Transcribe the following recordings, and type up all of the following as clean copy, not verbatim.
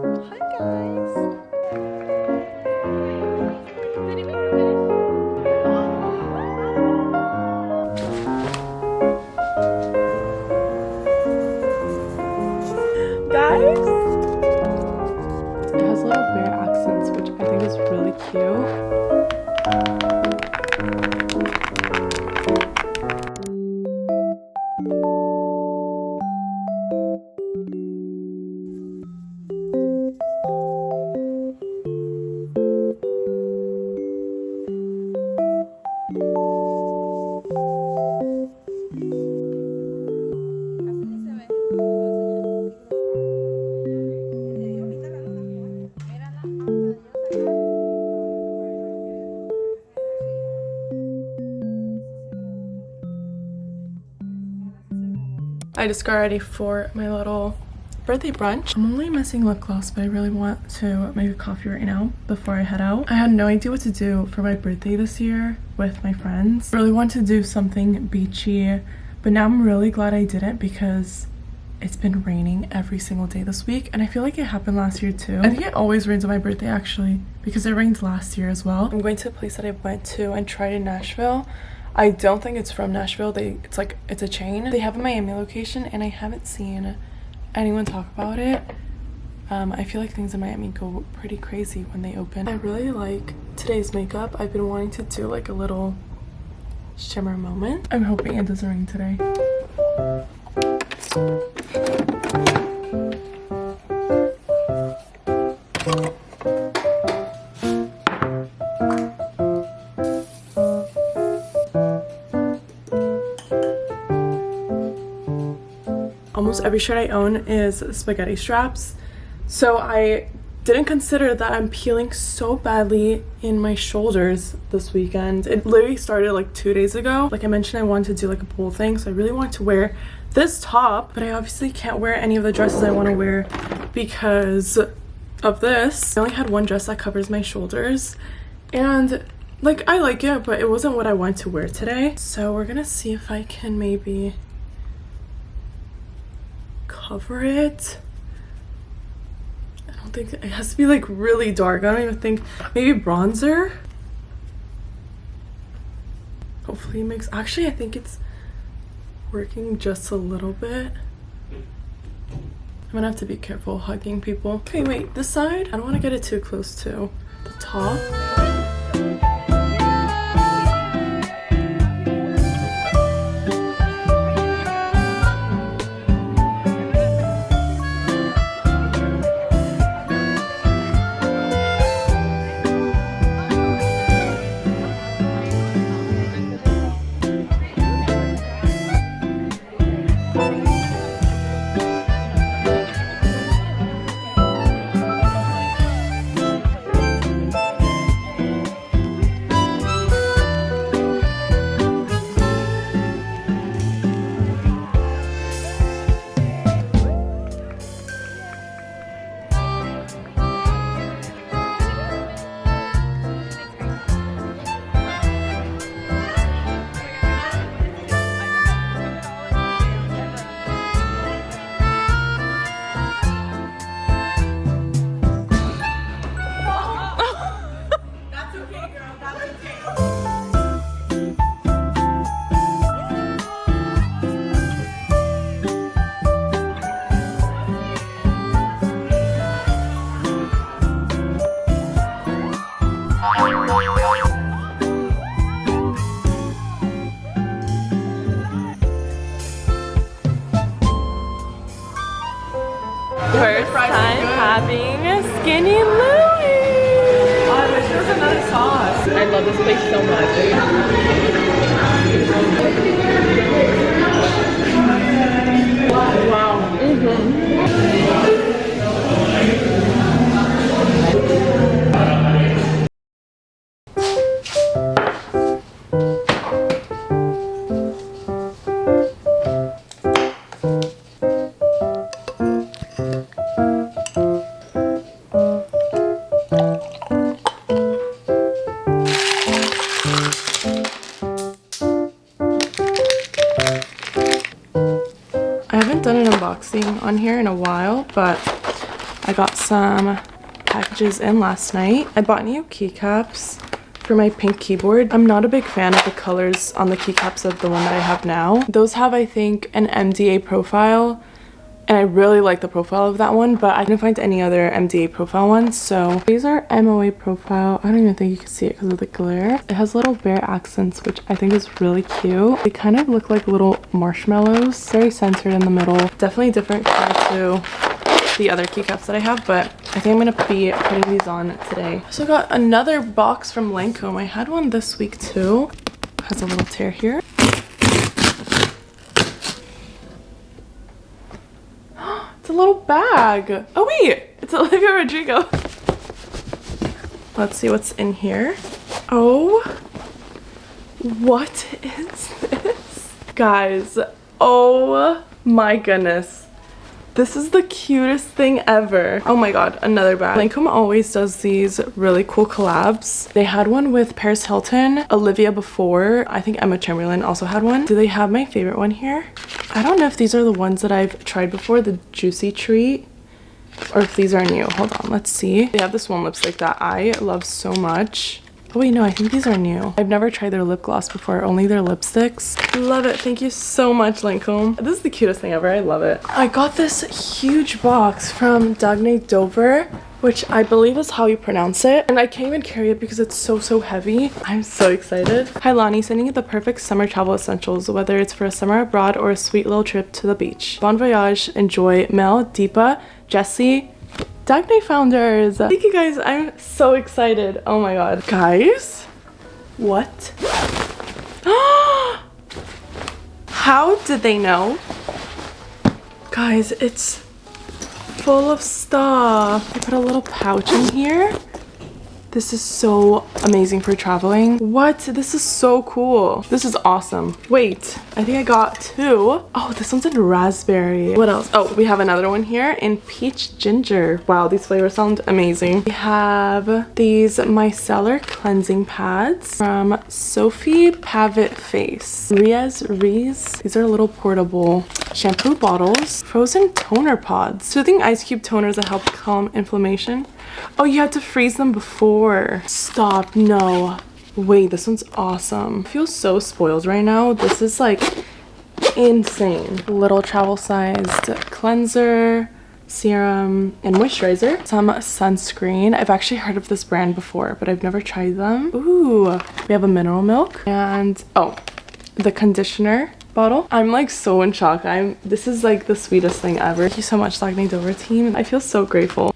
Hi guys. Guys, it has little bear accents, which I think is really cute. I just got ready for my little birthday brunch. I'm only missing lip gloss, but I really want to make a coffee right now before I head out. I had no idea what to do for my birthday this year with my friends. I really wanted to do something beachy, but now I'm really glad I didn't because it's been raining every single day this week, and I feel like it happened last year too. I think it always rains on my birthday actually, because it rained last year as well. I'm going to a place that I went to and tried in Nashville. I don't think it's from Nashville. It's a chain. They have a Miami location, and I haven't seen anyone talk about it. I feel like things in Miami go pretty crazy when they open. I really like today's makeup. I've been wanting to do like a little shimmer moment. I'm hoping it doesn't rain today. Almost every shirt I own is spaghetti straps, so I didn't consider that I'm peeling so badly in my shoulders this weekend. It literally started like 2 days ago. Like I mentioned, I wanted to do like a pool thing, so I really wanted to wear this top, but I obviously can't wear any of the dresses I want to wear because of this. I only had one dress that covers my shoulders, and like I like it, but it wasn't what I wanted to wear today. So we're gonna see if I can maybe cover it. I don't think it has to be like really dark. I don't even think, maybe bronzer. Hopefully it makes, actually I think it's working just a little bit. I'm gonna have to be careful hugging people. Okay, wait, this side, I don't want to get it too close to the top. First time having Skinny Louie. Oh, I wish there was another sauce. I love this place so much. Wow. I haven't done an unboxing on here in a while, but I got some packages in last night. I bought new keycaps for my pink keyboard. I'm not a big fan of the colors on the keycaps of the one that I have now. Those have, I think, an MDA profile, and I really like the profile of that one, but I didn't find any other MDA profile ones. So these are MOA profile. I don't even think you can see it because of the glare. It has little bear accents, which I think is really cute. They kind of look like little marshmallows, very centered in the middle. Definitely different color to the other keycaps that I have, but I think I'm gonna be putting these on today. I also got another box from Lancome. I had one this week too. Has a little tear here. It's a little bag. Oh wait, it's Olivia Rodrigo. Let's see what's in here. Oh, what is this? Guys, oh my goodness. This is the cutest thing ever. Oh my god, another bag. Lancome always does these really cool collabs. They had one with Paris Hilton, Olivia before. I think Emma Chamberlain also had one. Do they have my favorite one here? I don't know if these are the ones that I've tried before, the Juicy Treat, or if these are new. Hold on, let's see. They have this one lipstick that I love so much. Oh wait, no, I think these are new. I've never tried their lip gloss before, only their lipsticks. Love it. Thank you so much, Lancome. This is the cutest thing ever. I love it. I got this huge box from Dagne Dover, which I believe is how you pronounce it. And I can't even carry it because it's so heavy. I'm so excited. Hi Lonnie, sending you the perfect summer travel essentials, whether it's for a summer abroad or a sweet little trip to the beach. Bon voyage, enjoy. Mel, Deepa, Jessie, Dagne founders. Thank you guys. I'm so excited. Oh my god. Guys, what? How did they know? Guys, it's full of stuff. I put a little pouch in here. This is so amazing for traveling. What? This is so cool. This is awesome. Wait, I think I got two. Oh, this one's in raspberry. What else? Oh, we have another one here in peach ginger. Wow, these flavors sound amazing. We have these micellar cleansing pads from Sophie Pavitt Face. Riez. These are little portable shampoo bottles. Frozen toner pods. Soothing ice cube toners that help calm inflammation. Oh, you have to freeze them before. Stop. No. Wait, this one's awesome. I feel so spoiled right now. This is like insane. Little travel sized cleanser, serum, and moisturizer. Some sunscreen. I've actually heard of this brand before, but I've never tried them. Ooh, we have a mineral milk and oh, the conditioner bottle. I'm like so in shock. This is like the sweetest thing ever. Thank you so much, Dagne Dover team. I feel so grateful.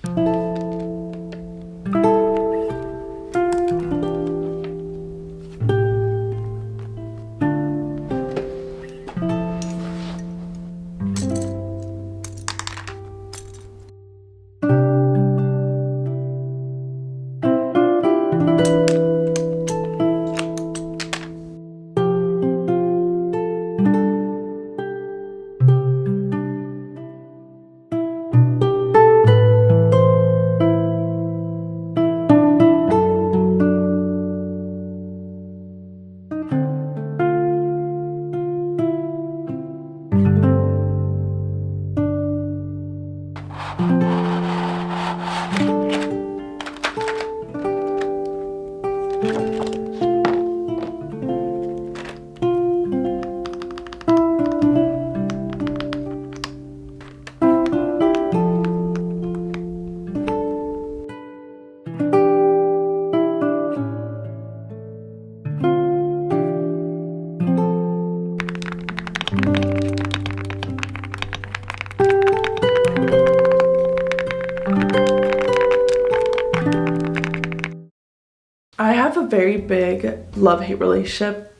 I have a very big love-hate relationship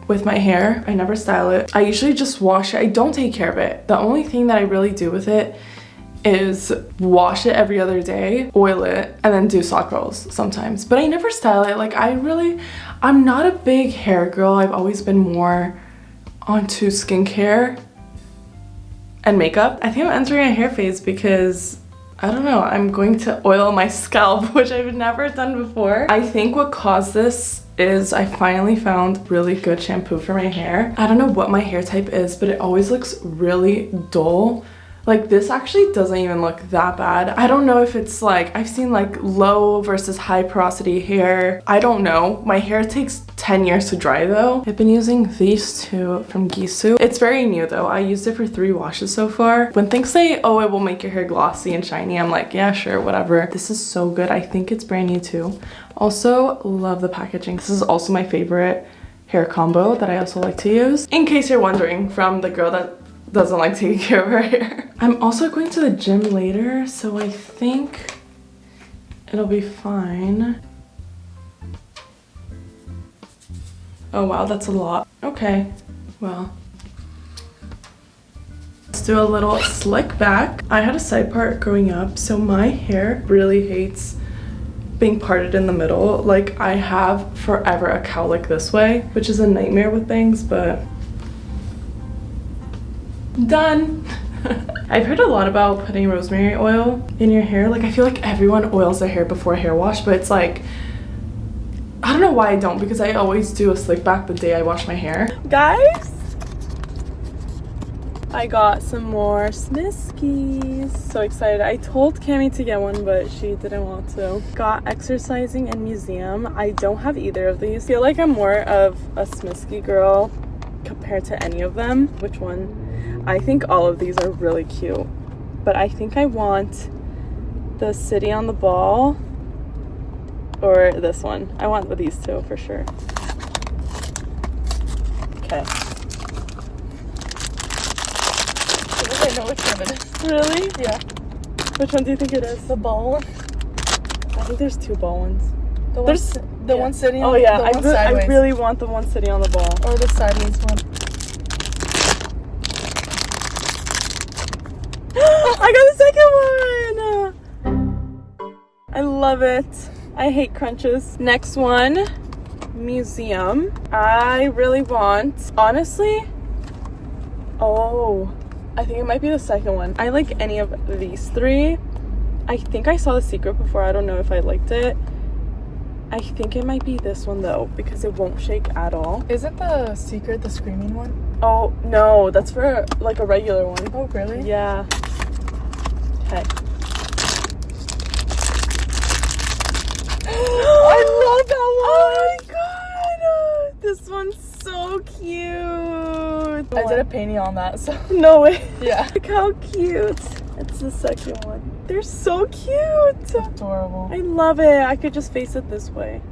with my hair. I never style it. I usually just wash it. I don't take care of it. The only thing that I really do with it is wash it every other day, oil it, and then do sock rolls sometimes. But I never style it. Like I'm not a big hair girl. I've always been more onto skincare and makeup. I think I'm entering a hair phase because I don't know, I'm going to oil my scalp, which I've never done before. I think what caused this is I finally found really good shampoo for my hair. I don't know what my hair type is, but it always looks really dull Like this actually doesn't even look that bad. I don't know if it's like, I've seen like low versus high porosity hair. I don't know. My hair takes 10 years to dry though. I've been using these two from Gisu. It's very new though. I used it for 3 washes so far. When things say, oh, it will make your hair glossy and shiny, I'm like, yeah, sure, whatever. This is so good. I think it's brand new too. Also, love the packaging. This is also my favorite hair combo that I also like to use. In case you're wondering, from the girl that doesn't like taking care of her hair. I'm also going to the gym later, so I think it'll be fine. Oh wow, that's a lot. Okay, well. Let's do a little slick back. I had a side part growing up, so my hair really hates being parted in the middle. Like I have forever a cowlick this way, which is a nightmare with bangs, but done. I've heard a lot about putting rosemary oil in your hair. Like I feel like everyone oils their hair before hair wash, but it's like, I don't know why I don't, because I always do a slick back the day I wash my hair. Guys, I got some more smiskis. So excited. I told Cami to get one, but she didn't want to. Got exercising and museum. I don't have either of these. I feel like I'm more of a smiski girl compared to any of them. Which one? I think all of these are really cute, but I think I want the city on the ball or this one. I want these two for sure. Okay. I think I know which one it is. Really? Yeah. Which one do you think it is? The ball one? I think there's 2 ball ones. The one sitting on the one sideways. I really want the one sitting on the ball. Or the sideways one. I got the second one! I love it. I hate crunches. Next one, museum. I really want, honestly, oh, I think it might be the second one. I like any of these 3. I think I saw The Secret before. I don't know if I liked it. I think it might be this one though, because it won't shake at all. Isn't The Secret the screaming one? Oh, no, that's for like a regular one. Oh, really? Yeah. Okay. I love that one! Oh my god! This one's so cute! I did a painting on that, so. No way! Yeah. Look how cute! It's the second one. They're so cute! Adorable. I love it. I could just face it this way.